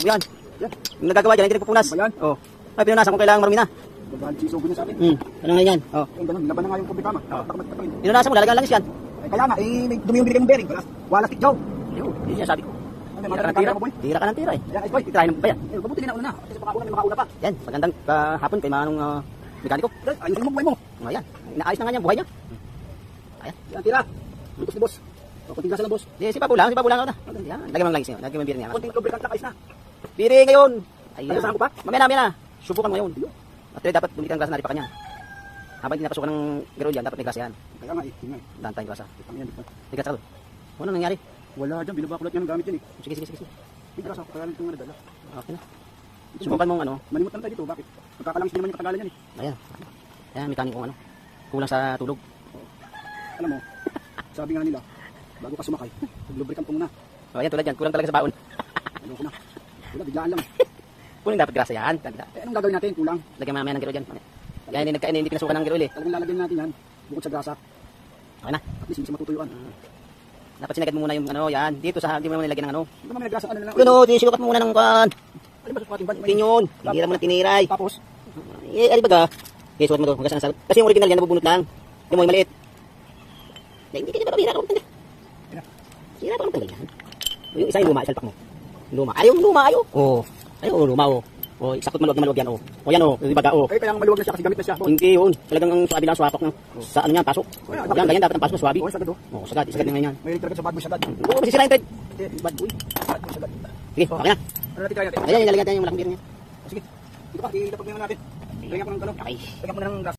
Yan. Yung nagagawa dyan, hindi nagpupunas. Ayan. Oh. Ay, pinunasan kung kailangan marumi na. Galit si Sogo niya sa akin. Ano nga yan? Oh. Ganun, nilaban na nga yung kumplikama. Pinunasan mo, lalagyan lang yan. Kaya nga, may dumi yung binigay mong bearing. Wala stick jow. Yun, yun yung sabi ko. Ano, Tira ka ng tira. Tira ka ng tira eh. Ayan, ay boy. Tirahin mo ba yan? Kabuti din na una na. Kasi baka una may makauna pa. Yan, magandang hapon kay manong mekaniko. Ayusin mo buhay mo. Ayan, inaayos na nga niya buhay niya. Ayan. Yan, tira. Lutos ni boss. Kunting gasa lang, boss. Di, si Papulang na. Yan, lagyan mo lang langis ngayon. Lagyan mo yung biring niya. Kunting lubricant lang, ayos na. Biring ngayon. Ayun, saan ko pa? Mamaya na. Subukan mo ngayon. At dapat bumili ka ng grasa na rin pa kanya. Habang hindi napasukan ng garo dyan, dapat may grasa yan. Kaya nga eh. Dahan tayong grasa. Yan. May grasa ka doon. Ano nangyari? Wala dyan, binubakulat niya ng gamit yan eh. Sige. May grasa ako, kaya lang itong nadala. Okay na. Subukan mong ano. Manimutan tayo dito, bakit? Magkakalangis din naman yung katagalan yan eh. Ayan. Ayan, mekanikong ano. Kulang sa tulog. Alam mo, sabi nga nila, bago ka sumakay, lubricant mo muna. O ayan, tulad yan. Kulang talaga sa baon. Ayoko na. Wala, biglaan lang. Kulang dapat grasa yan. Anong gagawin natin? Kulang. Lagyan mamaya ng garo dyan. Kaya hindi pinasukan ng garo eh. Talagang lalagyan natin yan, bukod sa grasa. Okay na. At least hindi siya matutuyuan. Dapat sinagad mo muna yung ano, yan. Dito sa hindi mo nilagyan ng ano. Hindi naman may grasa, ano na lang. Yun o, sinukat mo muna ng kan. Alin ba sa pating ban? Pinyon. Tinira mo na tiniray. Tapos, Eh, ali baga. Okay, sukat mo to. Hanggang saan sagot. Kasi yung original yan, nabubunot lang. Yung mo yung maliit. Eh, hindi ka na ba bihira ka magtanggal? Hira pa magtanggal yan. Yung isa yung luma, isalpak mo. Luma. Ayaw, luma, ayaw. Oo. Ayaw, luma, oo. O, sakot maluwag na maluwag yan, o. O yan, o. Yung baga, o. kaya ang maluwag na siya kasi gamit na siya. Hindi yun. Talagang ang swabe lang swapok ng sa ano yan, pasok. Yan, ganyan dapat ang pasok na swabe. Oo, sagad o. Oo, sagad na ngayon yan. May talaga sa bad boy sagad. Oo, masisira yung thread. Bad boy. Bad boy sagad. Sige, okay na. Ano natin kaya natin? Ayan, ilalagyan natin yung malaking beer niya. Sige. Ito pa, ilapag mo natin. Lagyan ko ng gano'n. Okay. Lagyan mo na ng grasa.